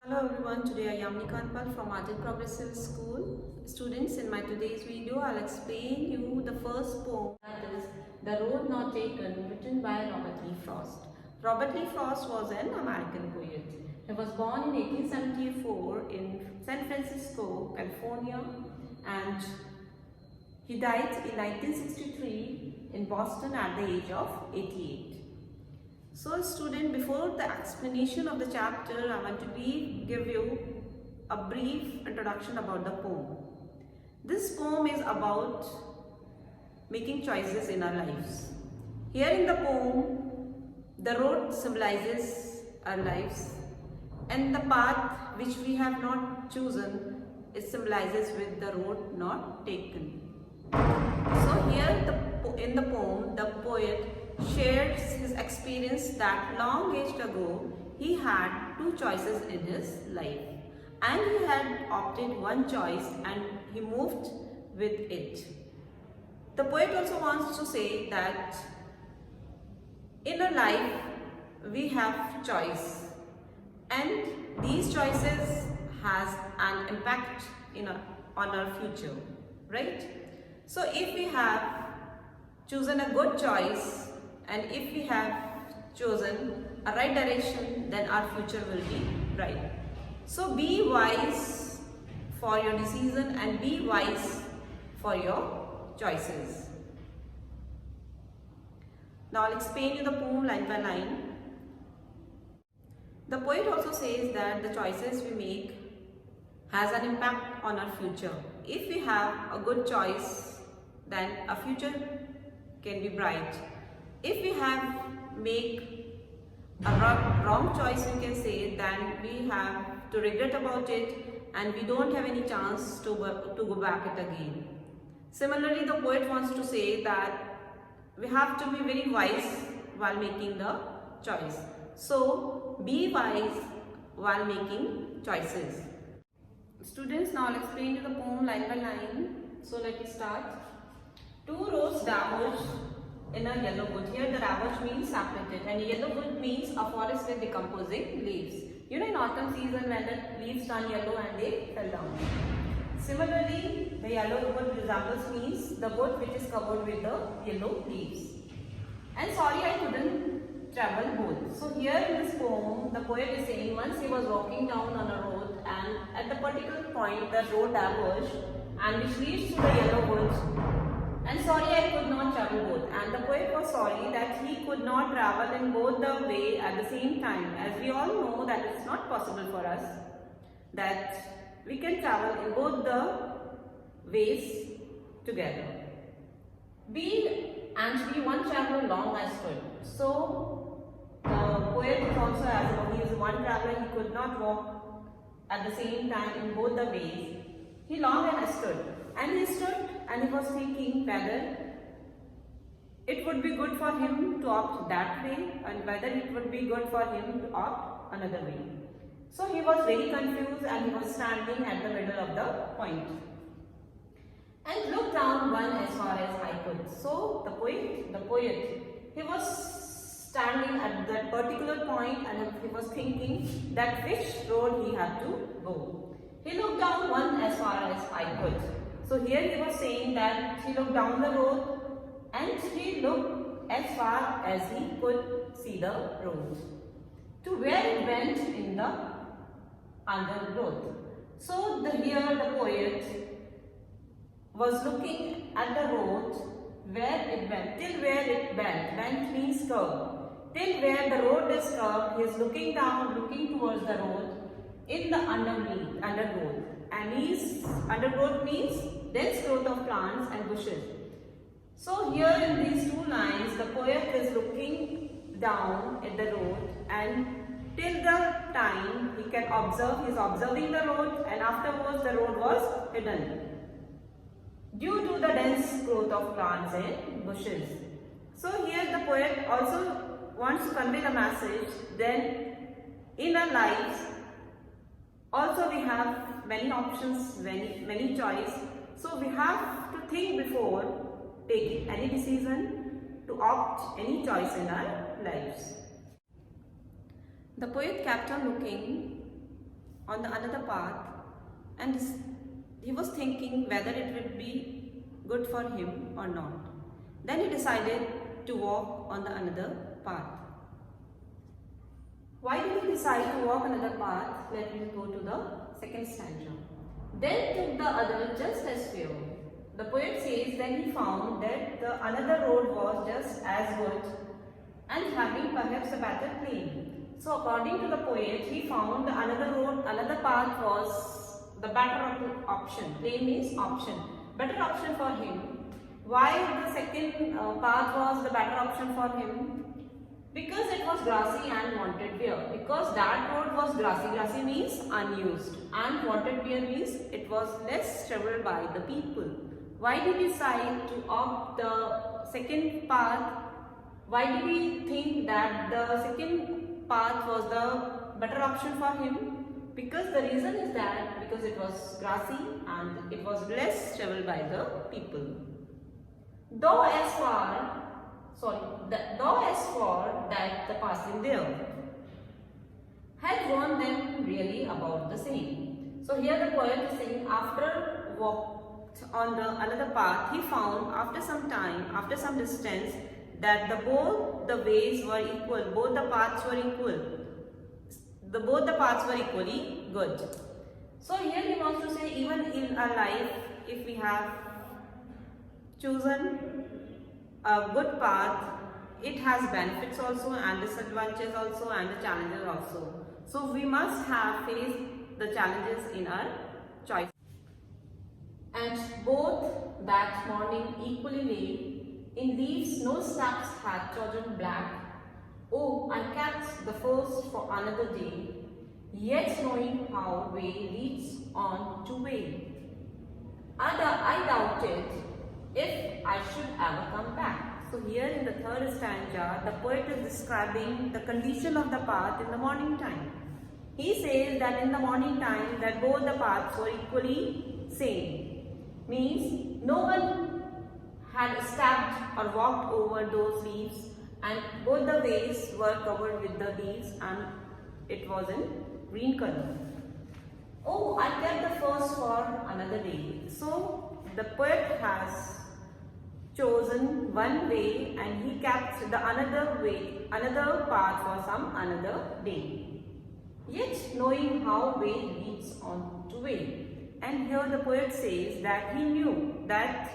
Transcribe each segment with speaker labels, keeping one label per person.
Speaker 1: Hello everyone, today I am Nikanpal from Arjun Progressive School. Students, in my today's video, I'll explain you the first poem, that is The Road Not Taken, written by Robert Lee Frost. Robert Lee Frost was an American poet. He was born in 1874 in San Francisco, California, and he died in 1963 in Boston at the age of 88. So student, before the explanation of the chapter, I want to give you a brief introduction about the poem. This poem is about making choices in our lives. Here in the poem, the road symbolizes our lives and the path which we have not chosen, it symbolizes with the road not taken. So here in the poem, the poet shares his experience that long age ago he had two choices in his life and he had opted one choice and he moved with it. The poet also wants to say that in our life we have choice and these choices has an impact on our future, right? So if we have chosen a good choice and if we have chosen a right direction, then our future will be bright. So be wise for your decision and be wise for your choices. Now I'll explain you the poem line by line. The poet also says that the choices we make has an impact on our future. If we have a good choice, then our future can be bright. If we have make a wrong choice, we can say, then we have to regret about it and we don't have any chance to go back it again. Similarly, the poet wants to say that we have to be very wise while making the choice. So be wise while making choices. Students, now I'll explain you the poem line by line. So let me start. Two roads diverge in a yellow wood. Here the diverge means separated and yellow wood means a forest with decomposing leaves. You know, in autumn season when the leaves turn yellow and they fell down. Similarly, the yellow wood resembles means the wood which is covered with the yellow leaves. And sorry, I couldn't travel both. So here in this poem, the poet is saying once he was walking down on a road and at the particular point the road diverged and which leads to the yellow woods. And sorry, I could not travel both. And the poet was sorry that he could not travel in both the way at the same time. As we all know that it's not possible for us that we can travel in both the ways together. Be one traveler long as stood. So the poet is also as he is one traveler, he could not walk at the same time in both the ways. He long and stood. And he stood and he was thinking whether it would be good for him to opt that way and whether it would be good for him to opt another way. So he was very confused and he was standing at the middle of the point and looked down one as far as I could. So the poet, he was standing at that particular point and he was thinking that which road he had to go. He looked down one as far as I could. So here he was saying that he looked down the road and he looked as far as he could see the road to where it went in the undergrowth. So here the poet was looking at the road where it went, till where it went. Went means curve. Till where the road is curved, he is looking down, looking towards the road in the undergrowth. And undergrowth means dense growth of plants and bushes. So here in these two lines, the poet is looking down at the road and till the time he can observe, he is observing the road and afterwards the road was hidden due to the dense growth of plants and bushes. So here the poet also wants to convey the message, then in our lives also we have many options, many choice. So we have to think before taking any decision to opt any choice in our lives. The poet kept on looking on the another path, and he was thinking whether it would be good for him or not. Then he decided to walk on the another path. Why did he decide to walk another path? Let me go to the second stanza. Then took the other just as few. The poet says then he found that the another road was just as good and having perhaps a better plain. So according to the poet, he found the another road, another path was the better option. Plain means option. Better option for him. Why the second path was the better option for him? Because it was grassy and wanted wear. Because that road was grassy. Grassy means unused. And wanted wear means it was less traveled by the people. Why did he decide to opt the second path? Why did he think that the second path was the better option for him? Because the reason is that because it was grassy and it was less traveled by the people. Though as far that the passing there had warned them really about the same. So here the poet is saying after walked on the another path, he found after some time, after some distance, that both the ways were equal, both the paths were equal. Both the paths were equally good. So here he wants to say even in our life, if we have chosen a good path, it has benefits also and disadvantages also and the challenges also. So we must have faced the challenges in our choice. And both that morning equally lay, in leaves no steps had trodden black. Oh, I kept the first for another day, yet knowing how way leads on to way. I doubted if I should ever come back. So here in the third stanza, the poet is describing the condition of the path in the morning time. He says that in the morning time that both the paths were equally same. Means no one had stepped or walked over those leaves and both the ways were covered with the leaves and it was in green color. Oh, I kept the first for another day. So the poet has chosen one way and he kept the another path for some another day. Yet knowing how way leads on to way. And here the poet says that he knew that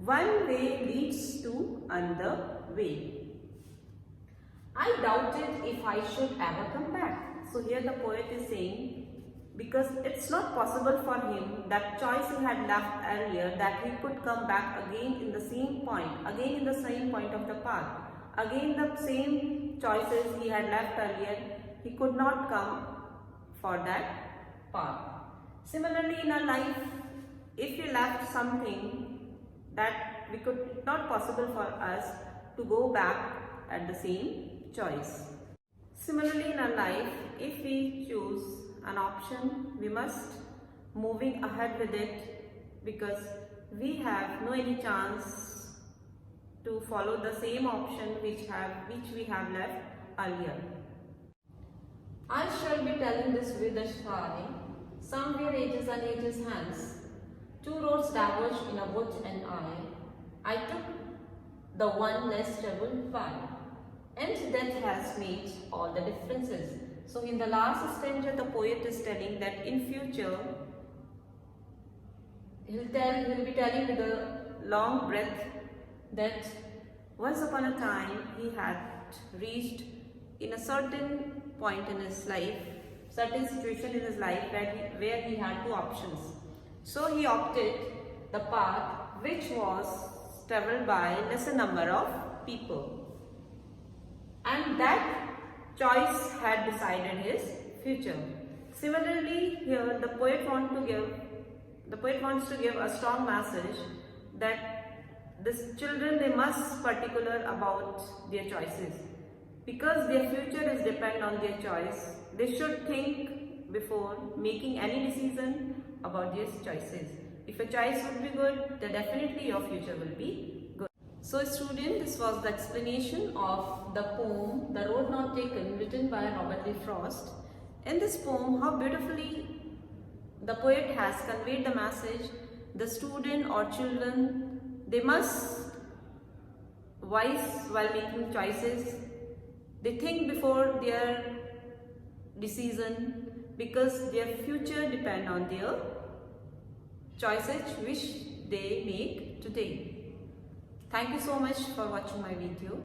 Speaker 1: one way leads to another way. I doubted if I should ever come back. So here the poet is saying because it's not possible for him that choice he had left earlier that he could come back again in the same point, again in the same point of the path, again the same choices he had left earlier, he could not come for that path. Similarly in our life, if we left something that we could not possible for us to go back at the same choice. Similarly in our life, if we choose an option, we must moving ahead with it because we have no any chance to follow the same option which we have left earlier. I shall be telling this with a story, somewhere ages and ages hence, two roads diverged in a wood and I took the one less traveled by, and that has made all the differences. So in the last stanza, the poet is telling that in future, he'll be telling with a long breath that once upon a time he had reached in a certain point in his life, certain situation in his life where he had two options. So he opted the path which was traveled by lesser number of people, and that choice had decided his future. Similarly, here the poet wants to give a strong message that these children, they must particular about their choices because their future is depend on their choice. They should think before making any decision about their choices. If a choice would be good, then definitely your future will be good. So student, this was the explanation of the poem The Road Not Taken, written by Robert Lee Frost. In this poem, how beautifully the poet has conveyed the message: the student or children, they must wise while making choices. They think before their decision, because their future depend on their choices which they make today. Thank you so much for watching my video.